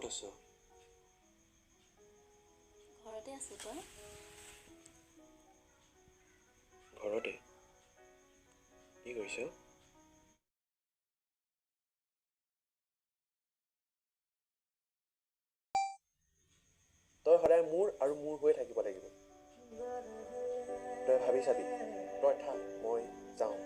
আছ? ঘৰতে আছো তই? ঘৰতে। কি কৰিছ? তই সদায় মোৰ আৰু মোৰ হৈ থাকিব লাগিব। তই ভাবি চাবি, তই থাক, মই যাওঁ।